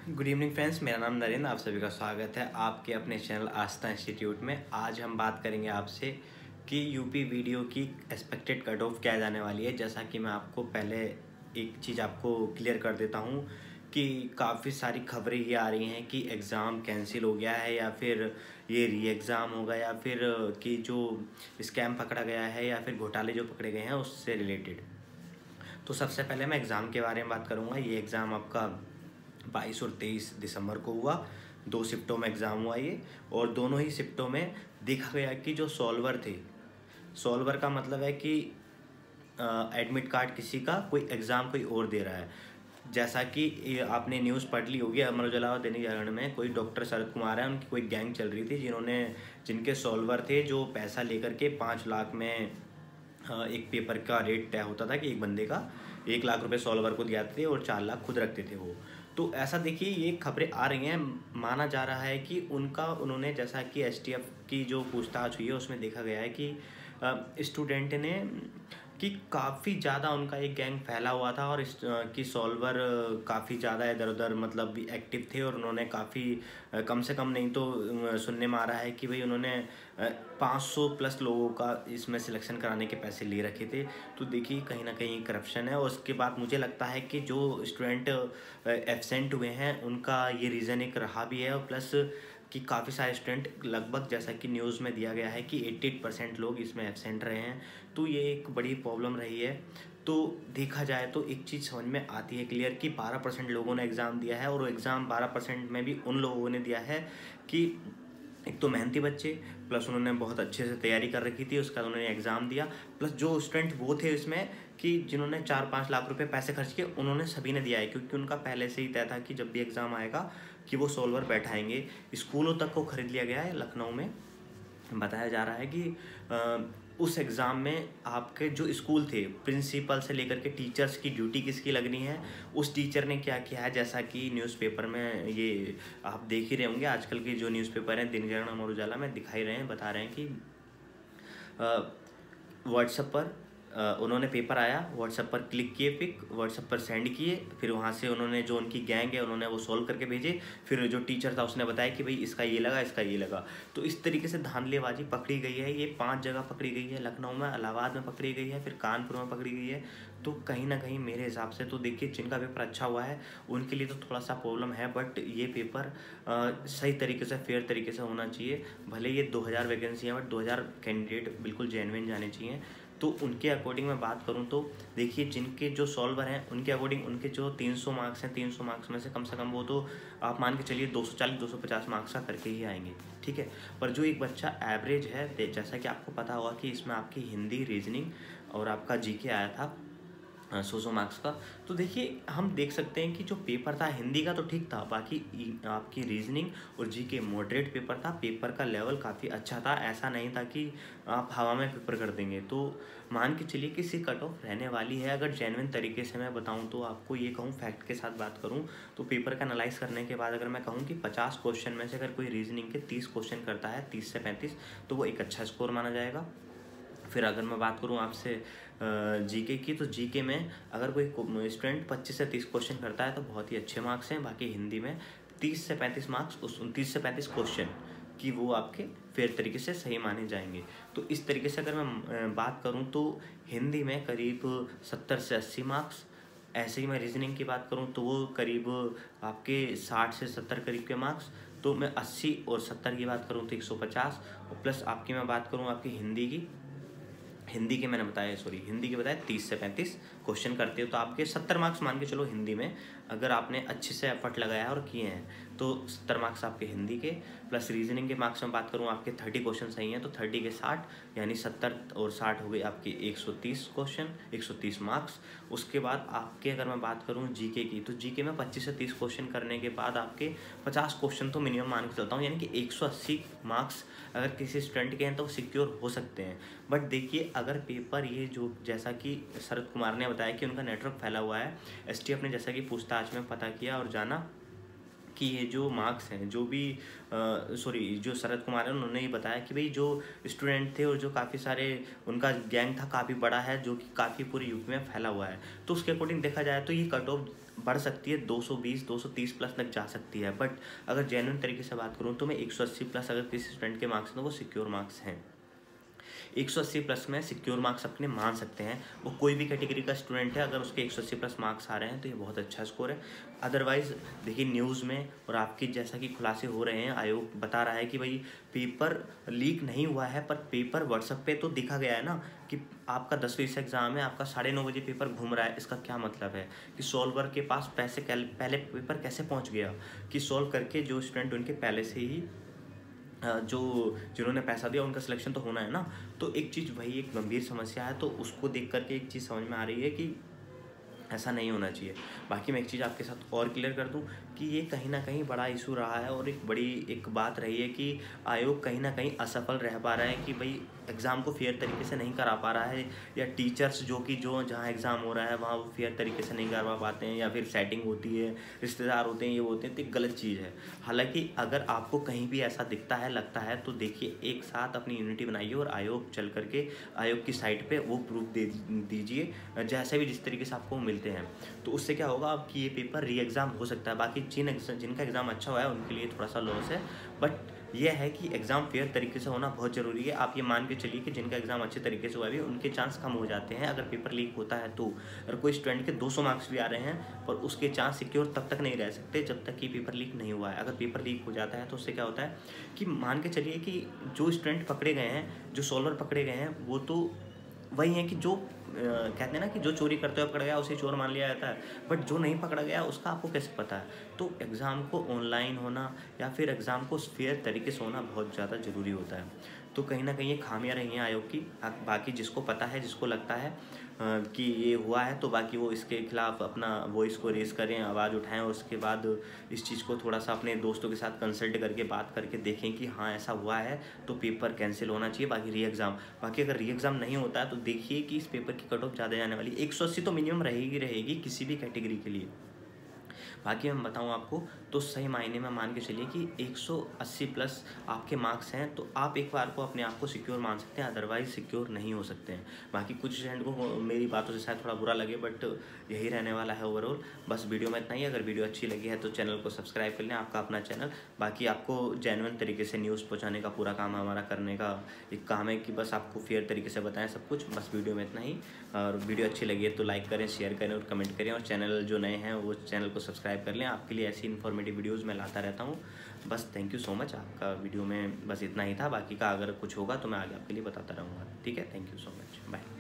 Good evening friends, मेरा नाम नरेंद्र। आप सभी का स्वागत है आपके अपने चैनल आस्था इंस्टीट्यूट में। आज हम बात करेंगे आपसे कि यूपी वीडियो की एक्सपेक्टेड कट ऑफ क्या जाने वाली है। जैसा कि मैं आपको पहले एक चीज़ आपको क्लियर कर देता हूँ कि काफ़ी सारी खबरें ये आ रही हैं कि एग्ज़ाम कैंसिल हो गया है या फिर ये री एग्ज़ाम होगा या फिर कि जो स्कैम पकड़ा गया है या फिर घोटाले जो पकड़े गए हैं उससे रिलेटेड। तो सबसे पहले मैं एग्ज़ाम के बारे में बात करूँगा। ये एग्ज़ाम आपका 22 और 23 दिसंबर को हुआ। 2 शिफ्टों में एग्ज़ाम हुआ ये, और दोनों ही शिफ्टों में देखा गया कि जो सॉल्वर थे, सॉल्वर का मतलब है कि एडमिट कार्ड किसी का, कोई एग्ज़ाम कोई और दे रहा है। जैसा कि ये आपने न्यूज़ पढ़ ली होगी, अमर उजाला और दैनिक जागरण में कोई डॉक्टर शरद कुमार है, उनकी कोई गैंग चल रही थी जिनके सॉल्वर थे जो पैसा लेकर के 5 लाख में एक पेपर का रेट तय होता था कि एक बंदे का 1 लाख रुपए सॉल्वर को दिया थे और 4 लाख खुद रखते थे वो। तो ऐसा देखिए, ये खबरें आ रही हैं। माना जा रहा है कि उन्होंने, जैसा कि एसटीएफ की जो पूछताछ हुई है उसमें देखा गया है कि स्टूडेंट ने कि काफ़ी ज़्यादा उनका एक गैंग फैला हुआ था और कि सॉल्वर काफ़ी ज़्यादा इधर उधर मतलब भी एक्टिव थे, और उन्होंने काफ़ी कम से कम नहीं तो सुनने में आ रहा है कि भाई उन्होंने 500 प्लस लोगों का इसमें सिलेक्शन कराने के पैसे ले रखे थे। तो देखिए, कहीं ना कहीं करप्शन है। और उसके बाद मुझे लगता है कि जो स्टूडेंट एब्सेंट हुए हैं उनका ये रीज़न एक रहा भी है, और प्लस कि काफ़ी सारे स्टूडेंट, लगभग जैसा कि न्यूज़ में दिया गया है कि 88% लोग इसमें एब्सेंट रहे हैं। तो ये एक बड़ी प्रॉब्लम रही है। तो देखा जाए तो एक चीज़ समझ में आती है क्लियर कि 12% लोगों ने एग्ज़ाम दिया है, और एग्ज़ाम 12% में भी उन लोगों ने दिया है कि एक तो मेहनती बच्चे, प्लस उन्होंने बहुत अच्छे से तैयारी कर रखी थी, उसका उन्होंने एग्ज़ाम दिया। प्लस जो स्टूडेंट वो थे इसमें कि जिन्होंने 4-5 लाख रुपए पैसे खर्च किए, उन्होंने सभी ने दिया है, क्योंकि उनका पहले से ही तय था कि जब भी एग्ज़ाम आएगा कि वो सॉल्वर बैठाएंगे। स्कूलों तक को खरीद लिया गया है। लखनऊ में बताया जा रहा है कि उस एग्ज़ाम में आपके जो स्कूल थे, प्रिंसिपल से लेकर के टीचर्स की ड्यूटी किसकी लगनी है, उस टीचर ने क्या किया है। जैसा कि न्यूज़पेपर में ये आप देख ही रहे होंगे, आजकल के जो न्यूज़पेपर हैं, दैनिक जागरण, अमर उजाला में दिखाई रहे हैं, बता रहे हैं कि व्हाट्सएप पर उन्होंने पेपर आया, व्हाट्सएप पर क्लिक किए, पिक व्हाट्सएप पर सेंड किए, फिर वहाँ से उन्होंने जो उनकी गैंग है उन्होंने वो सॉल्व करके भेजे। फिर जो टीचर था उसने बताया कि भाई इसका ये लगा, इसका ये लगा। तो इस तरीके से धांधलेबाजी पकड़ी गई है। ये 5 जगह पकड़ी गई है, लखनऊ में, इलाहाबाद में पकड़ी गई है, फिर कानपुर में पकड़ी गई है। तो कहीं ना कहीं मेरे हिसाब से तो देखिए, जिनका पेपर अच्छा हुआ है उनके लिए तो थोड़ा सा प्रॉब्लम है, बट ये पेपर सही तरीके से, फेयर तरीके से होना चाहिए। भले ये 2000 वैकेंसी है, बट 2000 कैंडिडेट बिल्कुल जेन्युइन जाने चाहिए। तो उनके अकॉर्डिंग मैं बात करूं तो देखिए, जिनके जो सॉल्वर हैं उनके अकॉर्डिंग उनके जो 300 मार्क्स हैं, 300 मार्क्स में से कम वो तो आप मान के चलिए 240-250 मार्क्स का करके ही आएंगे, ठीक है। पर जो एक बच्चा एवरेज है, जैसा कि आपको पता होगा कि इसमें आपकी हिंदी, रीजनिंग और आपका जीके आया था 100 मार्क्स का। तो देखिए, हम देख सकते हैं कि जो पेपर था हिंदी का तो ठीक था, बाकी आपकी रीजनिंग और जीके मॉडरेट पेपर था। पेपर का लेवल काफ़ी अच्छा था, ऐसा नहीं था कि आप हवा में पेपर कर देंगे। तो मान के चलिए कि इसकी कट ऑफ रहने वाली है। अगर जेन्युइन तरीके से मैं बताऊं तो आपको ये कहूं, फैक्ट के साथ बात करूं तो पेपर का एनालाइज करने के बाद अगर मैं कहूं कि 50 क्वेश्चन में से अगर कोई रीजनिंग के 30 क्वेश्चन करता है, 30 से 35, तो वो एक अच्छा स्कोर माना जाएगा। फिर अगर मैं बात करूं आपसे जीके की, तो जीके में अगर कोई स्टूडेंट 25 से 30 क्वेश्चन करता है तो बहुत ही अच्छे मार्क्स हैं। बाकी हिंदी में 30 से 35 मार्क्स, उस 30 से 35 क्वेश्चन कि वो आपके फेयर तरीके से सही माने जाएंगे। तो इस तरीके से अगर मैं बात करूं तो हिंदी में करीब 70 से 80 मार्क्स। ऐसे ही मैं रीजनिंग की बात करूं तो वो करीब आपके 60 से 70 करीब के मार्क्स। तो मैं 80 और 70 की बात करूं तो 150, और प्लस आपकी मैं बात करूं आपकी हिंदी के मैंने बताया, सॉरी, हिंदी के बताया 30 से 35 क्वेश्चन करते हो तो आपके 70 मार्क्स मान के चलो हिंदी में, अगर आपने अच्छे से एफर्ट लगाया और किए हैं तो 70 मार्क्स आपके हिंदी के। प्लस रीजनिंग के मार्क्स में बात करूँ, आपके 30 क्वेश्चन सही हैं तो 30 के 60, यानी 70 और 60 हो गए आपके 130 क्वेश्चन, 130 मार्क्स। उसके बाद आपके अगर मैं बात करूँ जीके की, तो जीके में 25 से 30 क्वेश्चन करने के बाद आपके 50 क्वेश्चन तो मिनिमम मान के चलता हूँ, यानी कि 180 मार्क्स अगर किसी स्टूडेंट के हैं तो वो सिक्योर हो सकते हैं। बट देखिए, अगर पेपर ये जो, जैसा कि शरद कुमार ने बताया कि उनका नेटवर्क फैला हुआ है, एसटीएफ ने जैसा कि पूछताछ में पता किया और जाना कि ये जो मार्क्स हैं, जो भी जो शरद कुमार है उन्होंने ये बताया कि भाई जो स्टूडेंट थे और जो काफ़ी सारे उनका गैंग था काफ़ी बड़ा है, जो कि काफ़ी पूरी यूपी में फैला हुआ है। तो उसके अकॉर्डिंग देखा जाए तो ये कट ऑफ बढ़ सकती है, 220 230 प्लस तक जा सकती है। बट अगर जेन्युइन तरीके से बात करूँ तो मैं 180 प्लस अगर किसी स्टूडेंट के मार्क्स हैं तो वो सिक्योर मार्क्स हैं। 180 प्लस में सिक्योर मार्क्स अपने मान सकते हैं। वो कोई भी कैटेगरी का स्टूडेंट है, अगर उसके 180 प्लस मार्क्स आ रहे हैं तो ये बहुत अच्छा स्कोर है। अदरवाइज़ देखिए न्यूज़ में और आपकी जैसा कि खुलासे हो रहे हैं, आयोग बता रहा है कि भाई पेपर लीक नहीं हुआ है, पर पेपर व्हाट्सएप पे तो दिखा गया है ना कि आपका 10वीं से एग्ज़ाम है, आपका 9:30 बजे पेपर घूम रहा है। इसका क्या मतलब है कि सॉल्वर के पास पहले पेपर कैसे पहुंच गया, कि सॉल्व करके जो स्टूडेंट उनके पहले से ही जो जिन्होंने पैसा दिया उनका सिलेक्शन तो होना है ना। तो एक चीज़ वही एक गंभीर समस्या है, तो उसको देख करके एक चीज़ समझ में आ रही है कि ऐसा नहीं होना चाहिए। बाकी मैं एक चीज़ आपके साथ और क्लियर कर दूं कि ये कहीं ना कहीं बड़ा इशू रहा है और एक बड़ी एक बात रही है कि आयोग कहीं ना कहीं असफल रह पा रहा है कि भाई एग्ज़ाम को फेयर तरीके से नहीं करा पा रहा है, या टीचर्स जो जहाँ एग्ज़ाम हो रहा है वहाँ वो फेयर तरीके से नहीं करवा पाते हैं, या फिर सेटिंग होती है, रिश्तेदार होते हैं, ये होते हैं, तो एक गलत चीज़ है। हालांकि अगर आपको कहीं भी ऐसा दिखता है, लगता है, तो देखिए एक साथ अपनी यूनिटी बनाइए और आयोग चल करके आयोग की साइट पे वो प्रूफ दे दीजिए, जैसे भी जिस तरीके से आपको मिलते हैं। तो उससे क्या होगा आपकी ये पेपर री एग्ज़ाम हो सकता है। बाकी जिनका एग्ज़ाम अच्छा हुआ है उनके लिए थोड़ा सा लॉस है, बट यह है कि एग्ज़ाम फेयर तरीके से होना बहुत ज़रूरी है। आप ये मान के चलिए कि जिनका एग्ज़ाम अच्छे तरीके से हुआ है उनके चांस कम हो जाते हैं अगर पेपर लीक होता है। तो अगर कोई स्टूडेंट के 200 मार्क्स भी आ रहे हैं पर उसके चांस सिक्योर तब तक नहीं रह सकते जब तक कि पेपर लीक नहीं हुआ है। अगर पेपर लीक हो जाता है तो उससे क्या होता है कि मान के चलिए कि जो स्टूडेंट पकड़े गए हैं, जो सॉल्वर पकड़े गए हैं, वो तो वही है कि जो कहते हैं ना कि जो चोरी करते हुए पकड़ा गया उसे चोर मान लिया जाता है, बट जो नहीं पकड़ा गया उसका आपको कैसे पता है। तो एग्ज़ाम को ऑनलाइन होना या फिर एग्ज़ाम को फेयर तरीके से होना बहुत ज़्यादा ज़रूरी होता है। तो कहीं ना कहीं ये खामियां रही हैं आयोग की। बाकी जिसको पता है, जिसको लगता है कि ये हुआ है, तो बाकी वो इसके खिलाफ अपना वॉइस को रेस करें, आवाज़ उठाएं, और उसके बाद इस चीज़ को थोड़ा सा अपने दोस्तों के साथ कंसल्ट करके बात करके देखें कि हाँ ऐसा हुआ है तो पेपर कैंसिल होना चाहिए। बाकी अगर री एग्ज़ाम नहीं होता है तो देखिए कि इस पेपर की कट ऑफ ज़्यादा जाने वाली 180 तो मिनिमम रहेगी किसी भी कैटेगरी के लिए। बाकी मैं बताऊं आपको तो सही मायने में मान के चलिए कि 180 प्लस आपके मार्क्स हैं तो आप एक बार को अपने आप को सिक्योर मान सकते हैं, अदरवाइज सिक्योर नहीं हो सकते हैं। बाकी कुछ स्टूडेंट को मेरी बातों से शायद थोड़ा बुरा लगे, बट यही रहने वाला है ओवरऑल। बस वीडियो में इतना ही। अगर वीडियो अच्छी लगी है तो चैनल को सब्सक्राइब कर लें, आपका अपना चैनल। बाकी आपको जेन्युइन तरीके से न्यूज़ पहुँचाने का पूरा काम हमारा करने का एक काम है कि बस आपको फेयर तरीके से बताएं सब कुछ। बस वीडियो में इतना ही। और वीडियो अच्छी लगी है तो लाइक करें, शेयर करें और कमेंट करें, और चैनल जो नए हैं वो चैनल को सब्सक्राइब कर लें। आपके लिए ऐसी इन्फॉर्मेटिव वीडियोस मैं लाता रहता हूँ। बस थैंक यू सो मच। आपका वीडियो में बस इतना ही था, बाकी का अगर कुछ होगा तो मैं आगे आपके लिए बताता रहूँगा। ठीक है, thank you so much, bye.